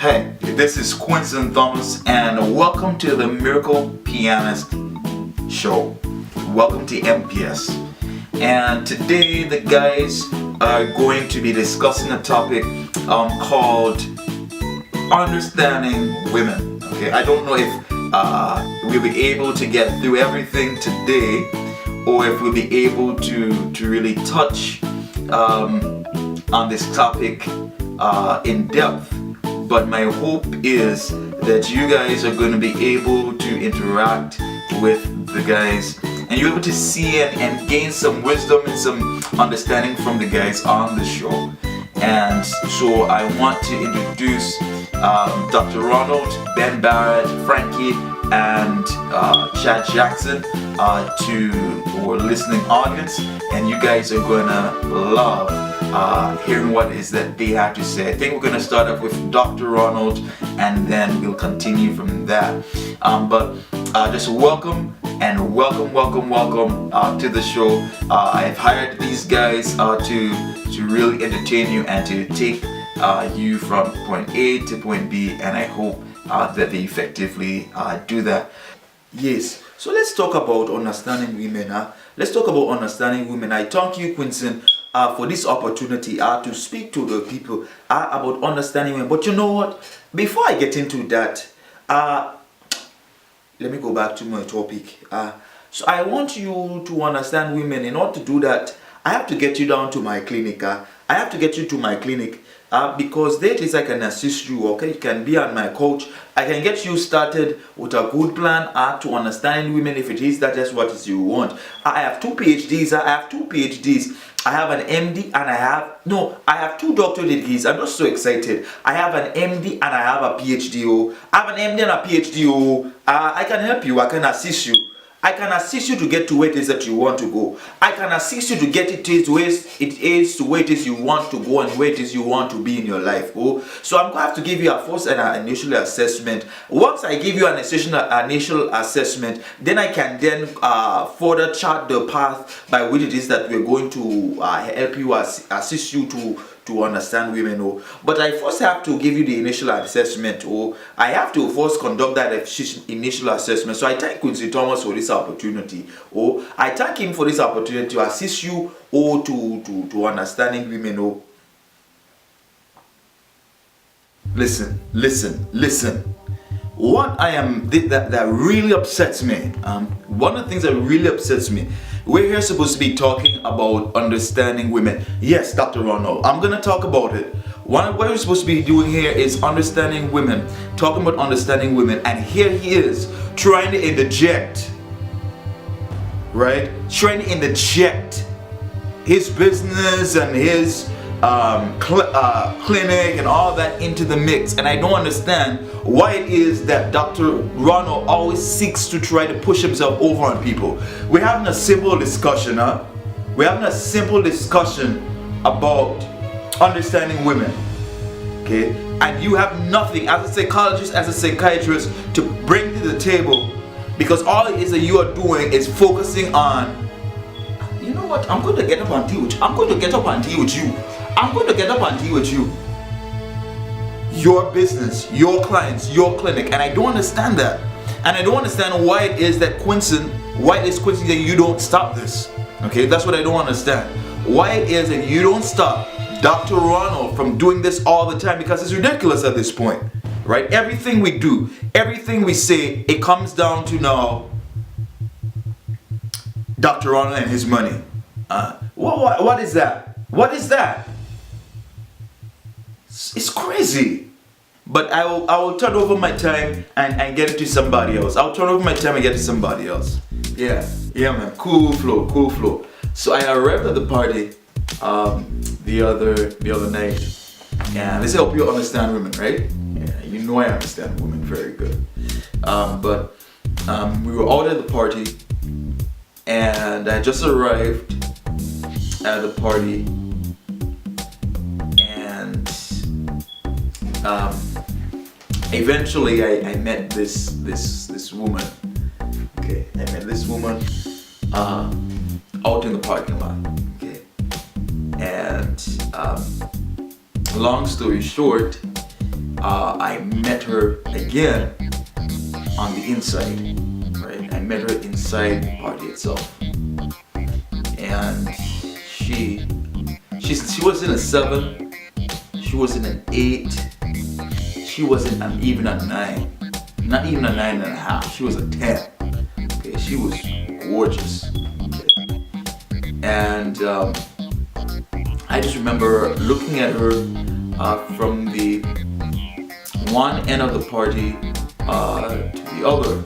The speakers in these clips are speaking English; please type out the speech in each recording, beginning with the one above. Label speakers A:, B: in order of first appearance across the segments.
A: Hey, this is Quincy Thomas and welcome to the Miracle Pianist Show. Welcome to MPS. And today the guys are going to be discussing a topic called understanding women. Okay, I don't know if we'll be able to get through everything today or if we'll be able to really touch on this topic in depth. But my hope is that you guys are going to be able to interact with the guys and you're able to see and gain some wisdom and some understanding from the guys on the show. And so I want to introduce Dr. Ronald, Ben Barrett, Frankie, and Chad Jackson to our listening audience, and you guys are gonna love hearing what it is that they have to say. I think we're gonna start off with Dr. Ronald and then we'll continue from that. But just welcome to the show. I've hired these guys to really entertain you and to take you from point A to point B, and I hope that they effectively do that. Yes, so let's talk about understanding women. Let's talk about understanding women. I thank you, Quincy, for this opportunity to speak to the people about understanding women. But you know what? Before I get into that, let me go back to my topic. So I want you to understand women. In order to do that, I have to get you down to my clinic. I have to get you to my clinic because that is I can assist you. Okay, you can be on my coach. I can get you started with a good plan to understanding women if it is that is what is you want. I have two PhDs. I have an MD and I have two doctorate degrees. I'm just so excited. I have an MD and I have a PhD. I have an MD and a PhD. I can help you. I can assist you. I can assist you to get to where it is that you want to go. I can assist you to get it to where it is you want to go and where it is you want to be in your life. So I'm going to have to give you a first and an initial assessment. Once I give you an initial assessment, then I can then further chart the path by which it is that we're going to help you, assist you to understand women. But I first have to give you the initial assessment. I have to first conduct that initial assessment. So I thank Quincy Thomas for this opportunity. I thank him for this opportunity to assist you to understanding women. Listen. What that really upsets me. One of the things that really upsets me. We're here supposed to be talking about understanding women. Yes, Dr. Ronald, I'm going to talk about it. What we're supposed to be doing here is understanding women, talking about understanding women, and here he is trying to interject, right? Trying to interject his business and his clinic and all that into the mix, and I don't understand why it is that Dr. Ronald always seeks to try to push himself over on people. We're having a simple discussion, We're having a simple discussion about understanding women, okay? And you have nothing as a psychologist, as a psychiatrist to bring to the table, because all it is that you are doing is focusing on, you know what, I'm going to get up and deal with you. I'm going to get up and deal with you. I'm going to get up and deal with you. Your business, your clients, your clinic. And I don't understand that. And I don't understand why it is Quincy that you don't stop this. Okay, that's what I don't understand. Why it is that you don't stop Dr. Ronald from doing this all the time, because it's ridiculous at this point. Right? Everything we do, everything we say, it comes down to now Dr. Ronald and his money. What is that? What is that? It's crazy. But I will turn over my time and get it to somebody else. I'll turn over my time and get it to somebody else. Yeah man, cool flow. So I arrived at the party the other night. Yeah, this help you understand women, right? Yeah, you know I understand women very good. But we were out at the party and I just arrived at the party. Eventually I met this woman. Okay, I met this woman out in the parking lot. Okay, and long story short, I met her again on the inside, right? I met her inside the party itself, and she wasn't a 7, she wasn't an 8, she wasn't even a 9, not even a 9.5. She was a 10. Okay, she was gorgeous. Okay. And I just remember looking at her from the one end of the party to the other,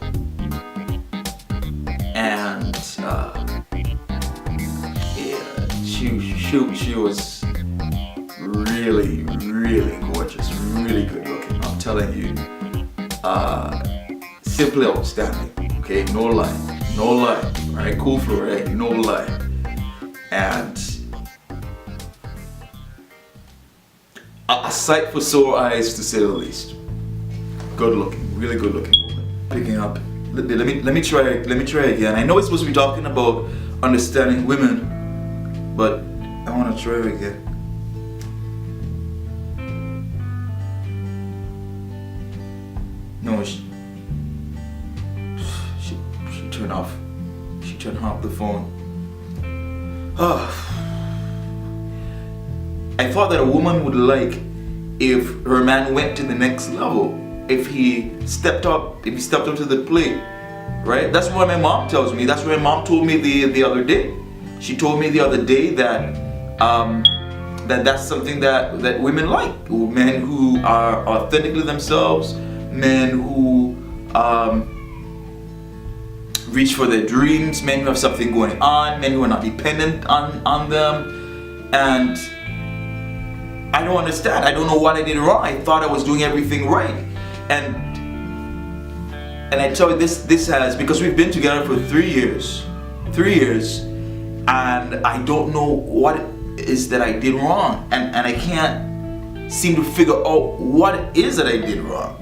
A: and she was really, really gorgeous, really good looking. I'm telling you, simply outstanding. Okay, no lie, right? Cool for right? No lie, and a sight for sore eyes, to say the least. Good looking, really good looking woman. Picking up. Let me try again. I know it's supposed to be talking about understanding women, but I want to try again. No, she turned off. She turned off the phone. I thought that a woman would like if her man went to the next level, if he stepped up to the plate, right? That's what my mom tells me. That's what my mom told me the other day. She told me the other day that that's something that women like. Men who are authentically themselves, men who reach for their dreams, men who have something going on, men who are not dependent on them. And I don't understand. I don't know what I did wrong. I thought I was doing everything right. And I tell you, this has, because we've been together for 3 years, and I don't know what it is that I did wrong, and I can't seem to figure out what it is that I did wrong.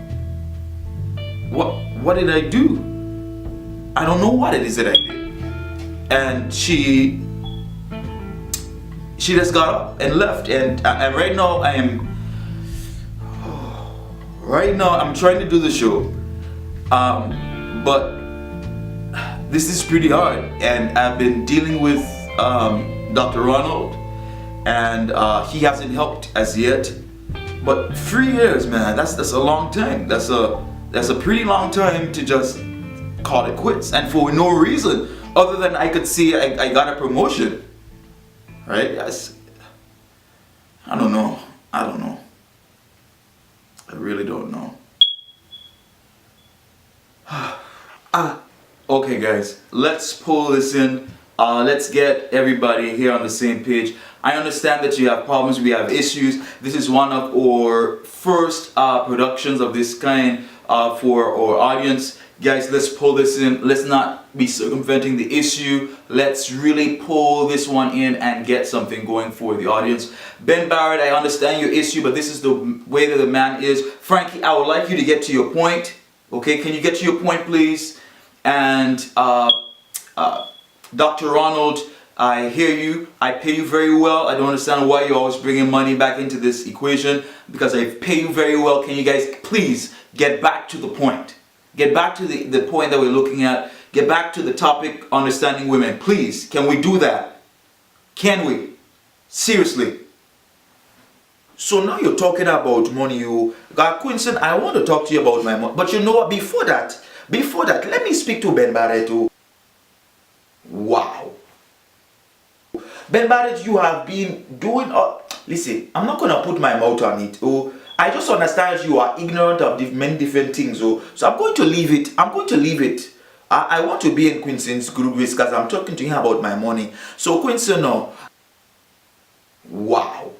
A: What did I do? I don't know what it is that I did. And she just got up and left, and right now I'm trying to do the show, but this is pretty hard, and I've been dealing with Dr. Ronald, and he hasn't helped as yet. But 3 years, man, that's a long time. That's a pretty long time to just call it quits, and for no reason other than I could see I got a promotion. Right? Yes. I don't know. I really don't know. Okay, guys, let's pull this in. Let's get everybody here on the same page. I understand that you have problems, we have issues. This is one of our first productions of this kind for our audience. Guys, let's pull this in. Let's not be circumventing the issue. Let's really pull this one in and get something going for the audience. Ben Barrett, I understand your issue, but this is the way that the man is. Frankie, I would like you to get to your point. Okay, can you get to your point, please? And Dr. Ronald, I hear you. I pay you very well. I don't understand why you're always bringing money back into this equation, because I pay you very well. Can you guys please get back to the point? Get back to the point that we're looking at. Get back to the topic, understanding women. Please, can we do that? Can we? Seriously. So now you're talking about money. Quinson, I want to talk to you about my money. But you know what? Before that, let me speak to Ben Barrett. Wow. Ben Barrett, you have been doing... listen, I'm not going to put my mouth on it. I just understand that you are ignorant of many different things. So I'm going to leave it. I want to be in Quinson's group because I'm talking to him about my money. So Quinson, wow.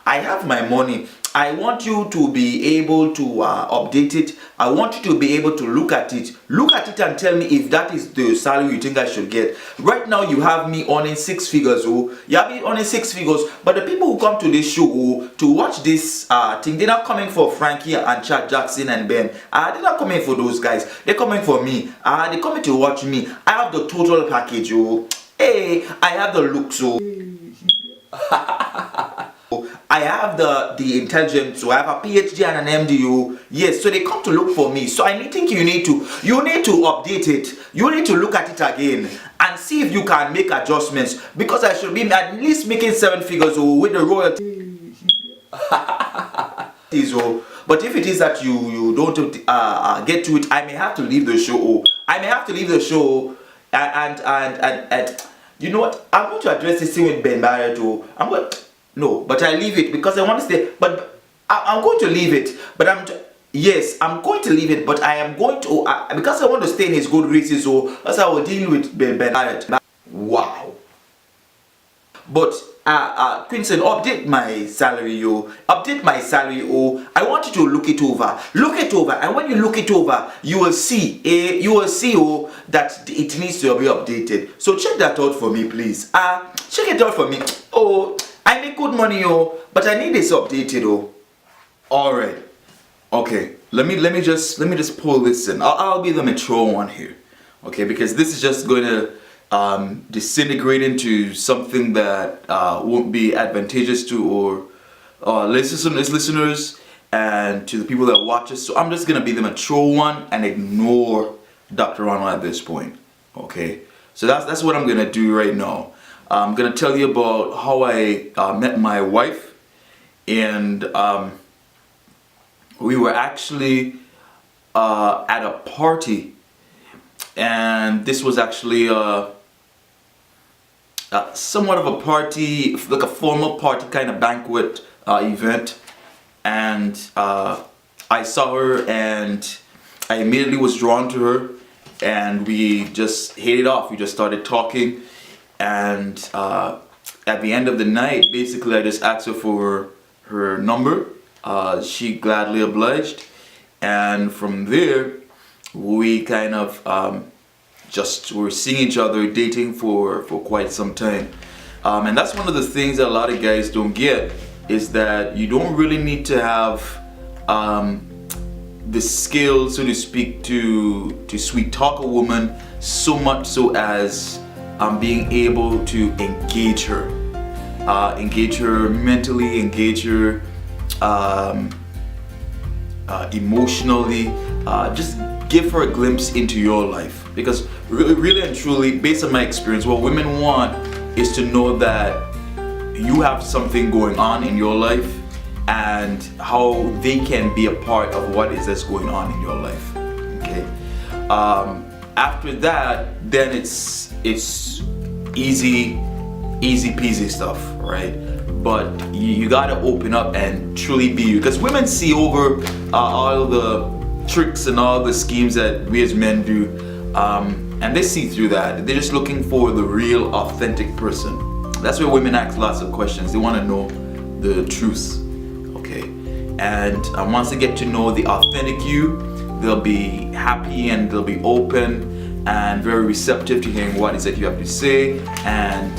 A: I have my money. I want you to be able to update it. I want you to be able to look at it. Look at it and tell me if that is the salary you think I should get. Right now you have me earning 6 figures. You have me earning 6 figures. But the people who come to this show to watch this thing, they're not coming for Frankie and Chad Jackson and Ben. They're not coming for those guys. They're coming for me. They're coming to watch me. I have the total package. Hey, I have the look. I have the intelligence, so I have a PhD and an MDO. Yes, so they come to look for me. So I think you need to update it. You need to look at it again and see if you can make adjustments, because I should be at least making 7 figures with the royalty. But if it is that you don't get to it, I may have to leave the show. I may have to leave the show, and you know what? I'm going to address this thing with Ben Barrett. No, but I leave it because I want to stay. But I'm going to leave it. But yes, I'm going to leave it. But I am going to because I want to stay in his good graces. So that's how I will deal with Ben Barrett. Wow. But Quincy, update my salary, update my salary. I want you to look it over, and when you look it over, you will see that it needs to be updated. So check that out for me, please. Check it out for me. I make good money, but I need this updated. All right, okay. Let me just pull this in. I'll be the mature one here, okay? Because this is just going to disintegrate into something that won't be advantageous to our listeners and to the people that watch us. So I'm just gonna be the mature one and ignore Dr. Ronald at this point. Okay, so that's what I'm gonna do right now. I'm gonna tell you about how I met my wife, and we were actually at a party, and this was actually somewhat of a party, like a formal party kind of banquet event, and I saw her and I immediately was drawn to her, and we just hit it off. We just started talking, and at the end of the night, basically I just asked her for her number. She gladly obliged, and from there we kind of just were seeing each other, dating for quite some time. And that's one of the things that a lot of guys don't get, is that you don't really need to have the skills, so to speak, to sweet talk a woman, so much so as being able to engage her mentally, engage her emotionally, just give her a glimpse into your life. Because really and truly, based on my experience, what women want is to know that you have something going on in your life and how they can be a part of what is that's going on in your life. Okay. After that, then it's easy peasy stuff, right? But you gotta open up and truly be you, because women see over all the tricks and all the schemes that we as men do, and they see through that. They're just looking for the real, authentic person. That's where women ask lots of questions. They want to know the truth, okay? And once they get to know the authentic you, they'll be happy and they'll be open and very receptive to hearing what is that you have to say and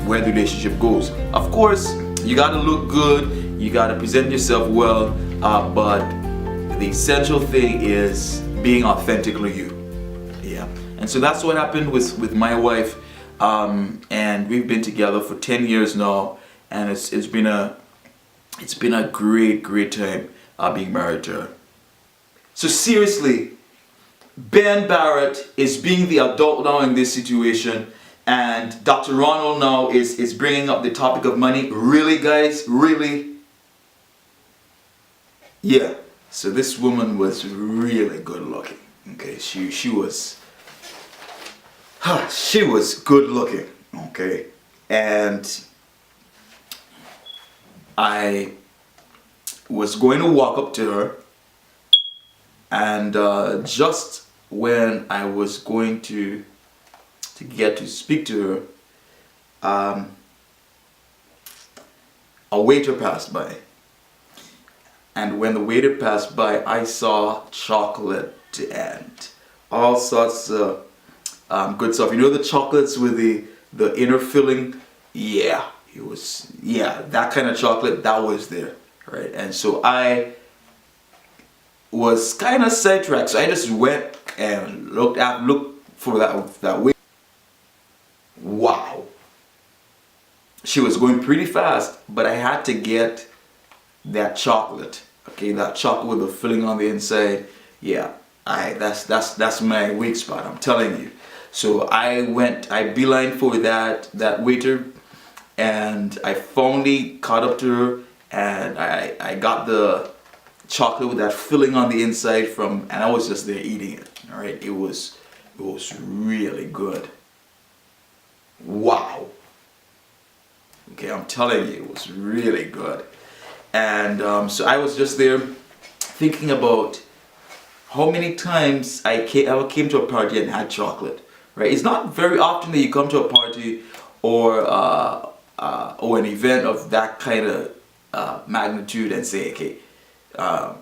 A: where the relationship goes. Of course, you gotta look good, you gotta present yourself well, but the essential thing is being authentically you. Yeah. And so that's what happened with my wife, and we've been together for 10 years now, and it's been a great time being married to her. So seriously, Ben Barrett is being the adult now in this situation, and Dr. Ronald now is bringing up the topic of money. Really, guys? Really? Yeah. So this woman was really good looking. Okay, she was good looking. Okay, and I was going to walk up to her, and just when I was going to get to speak to her, a waiter passed by. And when the waiter passed by, I saw chocolate and all sorts of good stuff. You know the chocolates with the inner filling? Yeah, that kind of chocolate, that was there, right? And so I was kind of sidetracked. So I just went and looked for that waiter. Wow. she was going pretty fast, but I had to get that chocolate. Okay, that chocolate with the filling on the inside. Yeah, that's my weak spot, I'm telling you. So I beeline for that waiter, and I finally caught up to her, and I got the chocolate with that filling on the inside and I was just there eating it. All right, it was really good. Wow. Okay, I'm telling you, it was really good. And so I was just there thinking about how many times I came to a party and had chocolate. Right? It's not very often that you come to a party or an event of that kind of magnitude and say, okay,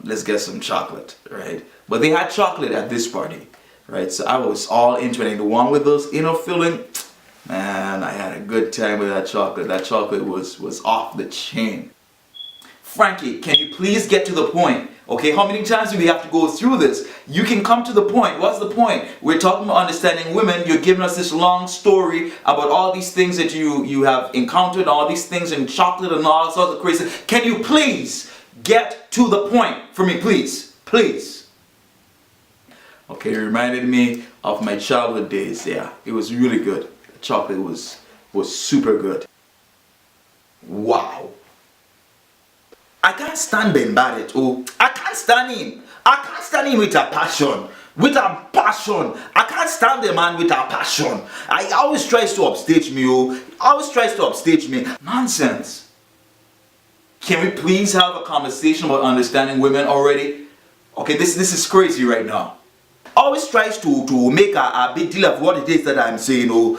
A: let's get some chocolate, right? But they had chocolate at this party, right? So I was all into it. And the one with those inner filling, man, I had a good time with that chocolate. That chocolate was off the chain. Frankie, can you please get to the point? Okay, how many times do we have to go through this? You can come to the point. What's the point? We're talking about understanding women. You're giving us this long story about all these things that you have encountered, all these things in chocolate and all sorts of crazy. Can you please get to the point for me, please? Please. Okay, it reminded me of my childhood days. Yeah, it was really good. The chocolate was super good. Wow. I can't stand Ben Barrett. Oh, I can't stand him. I can't stand him with a passion. With a passion. I can't stand the man with a passion. I always tries to upstage me. Oh, always tries to upstage me. Nonsense. Can we please have a conversation about understanding women already? Okay, this is crazy right now. Always tries to make a big deal of what it is that I'm saying. Oh,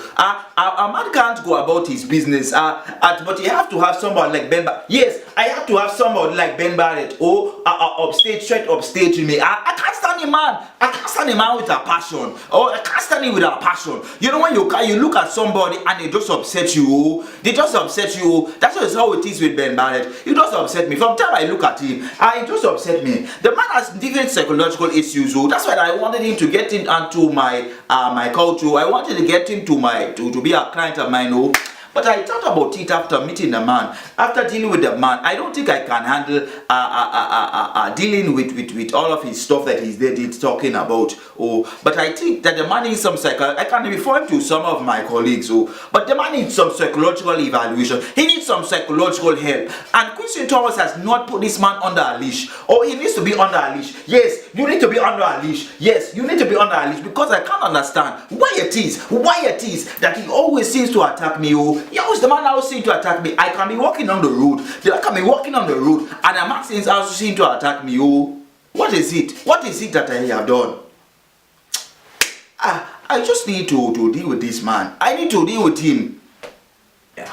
A: a man can't go about his business. But you have to have somebody like Ben Barrett. Yes, I have to have somebody like Ben Barrett. Oh, straight upstage me. I can't stand a man. I can't stand a man with a passion. Oh, I can't stand him with a passion. You know when you look at somebody and they just upset you. Oh, they just upset you. Oh, that's just how it is with Ben Barrett. He just upset me. From the time I look at him, he just upset me. The man has different psychological issues. Oh, that's why I wanted him to get into my my culture. I wanted to get him to be a client of mine. Oh, but I thought about it after meeting the man, after dealing with the man. I don't think I can handle dealing with all of his stuff that he's talking about. Oh, but I think that the man needs some I can refer him to some of my colleagues. Oh, but the man needs some psychological evaluation. He needs some psychological help. And Christian Thomas has not put this man under a leash. Oh, he needs to be under a leash. Yes, you need to be under a leash. Yes, you need to be under a leash, because I can't understand why it is that he always seems to attack me. Oh, he always the man always seems to attack me. I can be walking on the road. I can be walking on the road, and the man seems also seem to attack me. Oh, what is it? What is it that I have done? I just need to deal with this man. I need to deal with him. Yeah,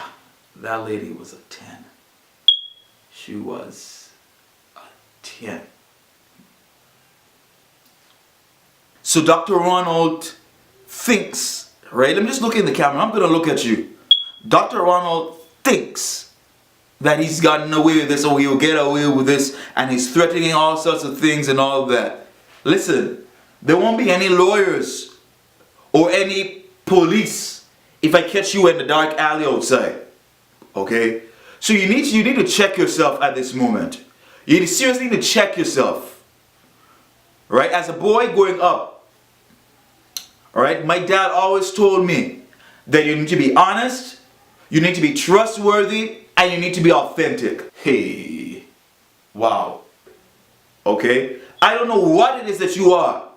A: that lady was a 10. She was a 10. So Dr. Ronald thinks, right? Let me just look in the camera. I'm going to look at you. Dr. Ronald thinks that he's gotten away with this, or he'll get away with this, and he's threatening all sorts of things and all of that. Listen, there won't be any lawyers or any police if I catch you in the dark alley outside. Okay? So you need to check yourself at this moment. You seriously need to check yourself. Right? As a boy growing up, alright, my dad always told me that you need to be honest, you need to be trustworthy, and you need to be authentic. Hey, wow. Okay? I don't know what it is that you are.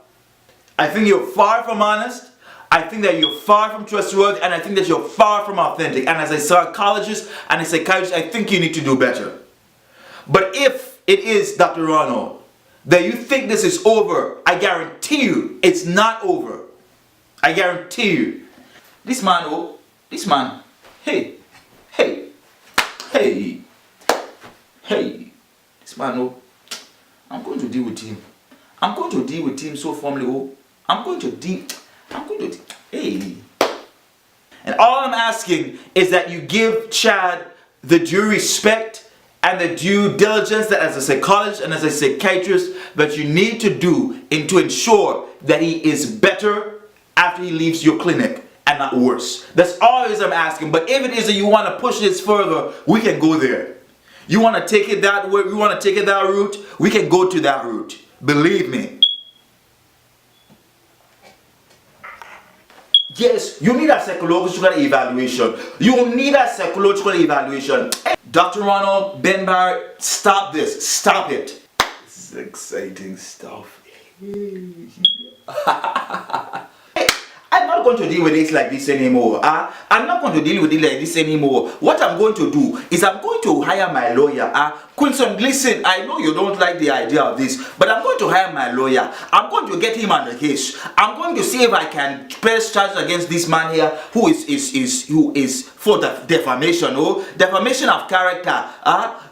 A: I think you're far from honest. I think that you're far from trustworthy, and I think that you're far from authentic. And as a psychologist and a psychiatrist, I think you need to do better. But if it is, Dr. Ronald, that you think this is over, I guarantee you it's not over. I guarantee you. This man, this man, hey, this man, I'm going to deal with him. I'm going to deal with him so formally. Hey. And all I'm asking is that you give Chad the due respect and the due diligence that as a psychologist and as a psychiatrist that you need to do to ensure that he is better after he leaves your clinic and and not worse. That's always I'm asking. But if it is that you want to push this further, we can go there. You want to take it that way, we want to take it that route, we can go to that route. Believe me. Yes, you need a psychological evaluation. You need a psychological evaluation. Dr. Ronald, Ben Barrett, stop this. Stop it. This is exciting stuff. I'm not going to deal with this like this anymore. I'm not going to deal with it like this anymore. What I'm going to do is I'm going to hire my lawyer. Quinson, listen, I know you don't like the idea of this, but I'm going to hire my lawyer. I'm going to get him on the case. I'm going to see if I can press charges against this man here who is for the defamation, defamation of character.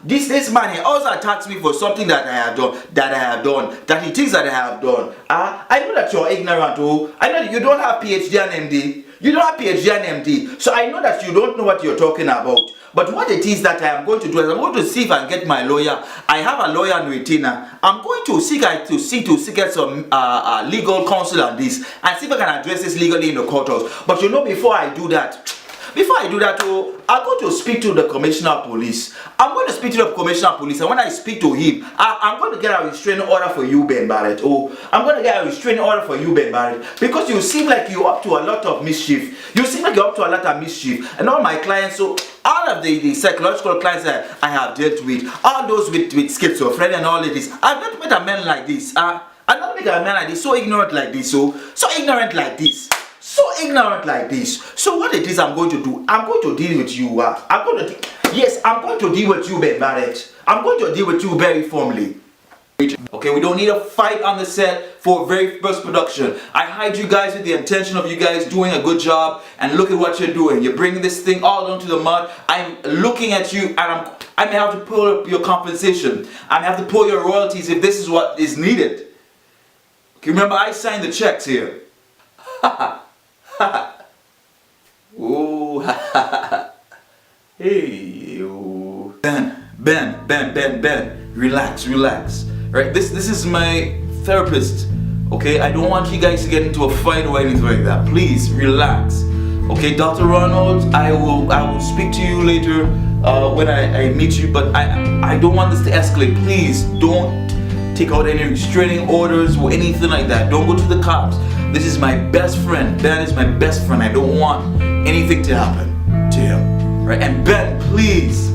A: This man here also attacks me for something that I have done, that he thinks that I have done. I know that you're ignorant, I know that you don't have PhD and MD. You don't have PhD and MD, so I know that you don't know what you're talking about. But what it is that I am going to do is I'm going to see if I can get my lawyer. I have a lawyer in retainer. I'm going to get some legal counsel on this and see if I can address this legally in the courthouse. But before I do that, I'm going to speak to the commissioner of police. I'm going to speak to the commissioner of police, and when I speak to him, I'm going to get a restraining order for you, Ben Barrett. I'm going to get a restraining order for you, Ben Barrett, because you seem like you're up to a lot of mischief. And all my clients, all of the psychological clients that I have dealt with, all those with schizophrenia and all of this, I've not met a man like this. I've not met a man like this, so ignorant like this, so ignorant like this. So ignorant like this. So what it is I'm going to do, I'm going to deal with you. I'm going to deal with you, Ben Barrett. I'm going to deal with you very firmly. Okay, we don't need a fight on the set for very first production. I hired you guys with the intention of you guys doing a good job, and look at what you're doing. You're bringing this thing all down to the mud. I'm looking at you, and I may have to pull up your compensation. I may have to pull your royalties if this is what is needed. Okay, remember I signed the checks here. Ooh, hey, ooh. Ben, relax. Right, this is my therapist. Okay, I don't want you guys to get into a fight or anything like that. Please relax. Okay, Dr. Ronald, I will speak to you later when I meet you. But I don't want this to escalate. Please don't take out any restraining orders or anything like that. Don't go to the cops. This is my best friend. Ben is my best friend. I don't want anything to happen to him. Right? And Ben, please,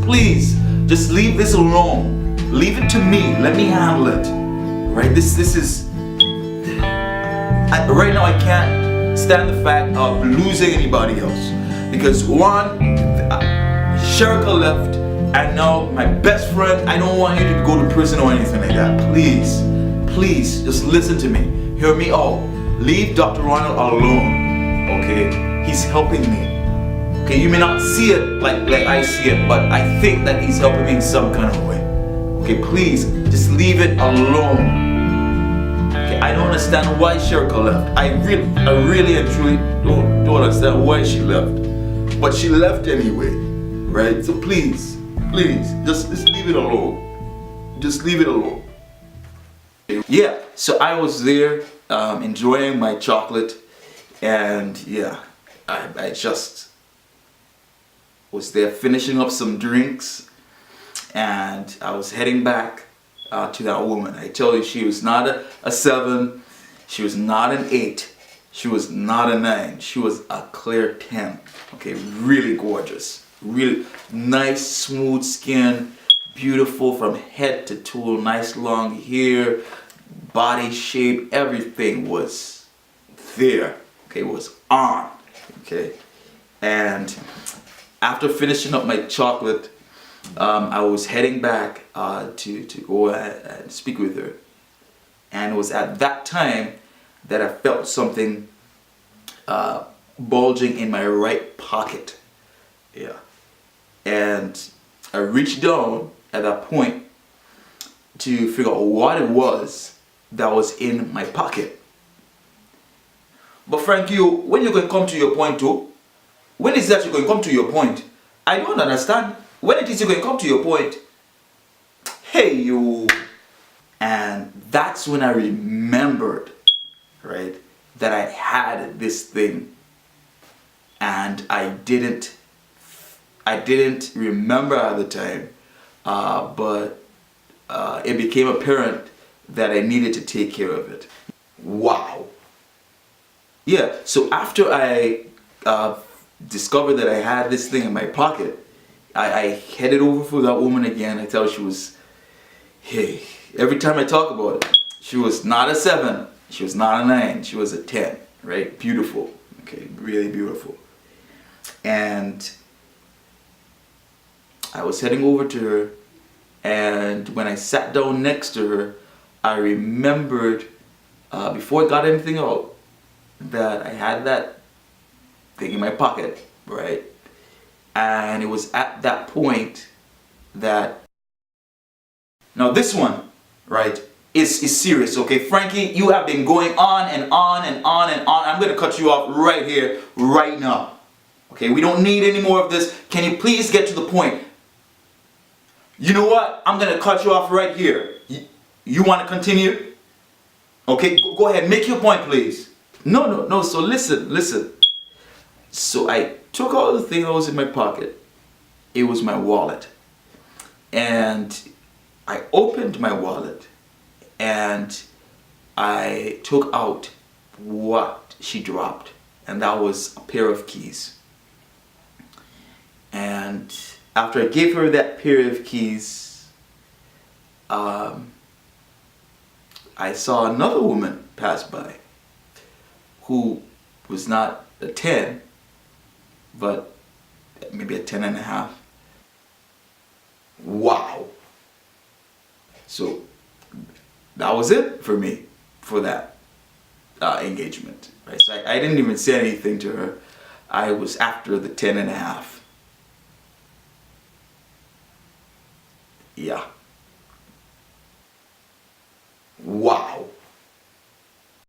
A: just leave this alone. Leave it to me. Let me handle it. Right? This is... right now I can't stand the fact of losing anybody else. Because one, Sherika left, and now my best friend, I don't want you to go to prison or anything like that. Please, just listen to me. Hear me out. Leave Dr. Ronald alone. Okay? He's helping me. Okay, you may not see it like I see it, but I think that he's helping me in some kind of way. Okay, please, just leave it alone. Okay, I don't understand why Sherika left. I really and truly don't understand why she left. But she left anyway. Right? So please, just leave it alone. Just leave it alone. Yeah, so I was there enjoying my chocolate, and yeah, I just was there finishing up some drinks, and I was heading back to that woman. I tell you, she was not a 7, she was not an 8, she was not a 9, she was a clear 10. Okay, really gorgeous, really nice, smooth skin, beautiful from head to toe, nice long hair, body shape, everything was there. Okay, was on. Okay, and after finishing up my chocolate, I was heading back to go and speak with her, and it was at that time that I felt something bulging in my right pocket. Yeah, and I reached down at that point to figure out what it was that was in my pocket. But Frankie, when you're going to come to your point too? When is that you're going to come to your point? I don't understand. When it is you're going to come to your point? Hey you. And that's when I remembered, right, that I had this thing and I didn't remember at the time, but it became apparent that I needed to take care of it. Wow. Yeah, so after I discovered that I had this thing in my pocket, I headed over for that woman again. I tell her she was, hey, every time I talk about it, she was not a 7, she was not a 9, she was a 10, right? Beautiful, okay, really beautiful. And I was heading over to her, and when I sat down next to her, I remembered, before I got anything out, that I had that thing in my pocket, right? And it was at that point that, now this one, right, is serious, okay? Frankie, you have been going on and on and on and on. I'm gonna cut you off right here, right now. Okay, we don't need any more of this. Can you please get to the point? You know what? I'm gonna cut you off right here. You wanna continue? Okay, go ahead, make your point, please. No, so listen. So I took out the thing that was in my pocket. It was my wallet. And I opened my wallet and I took out what she dropped. And that was a pair of keys. And after I gave her that pair of keys, I saw another woman pass by who was not a 10, but maybe a 10 and a half. Wow. So that was it for me for that engagement. Right? So I didn't even say anything to her. I was after the 10 and a half. Yeah. Wow.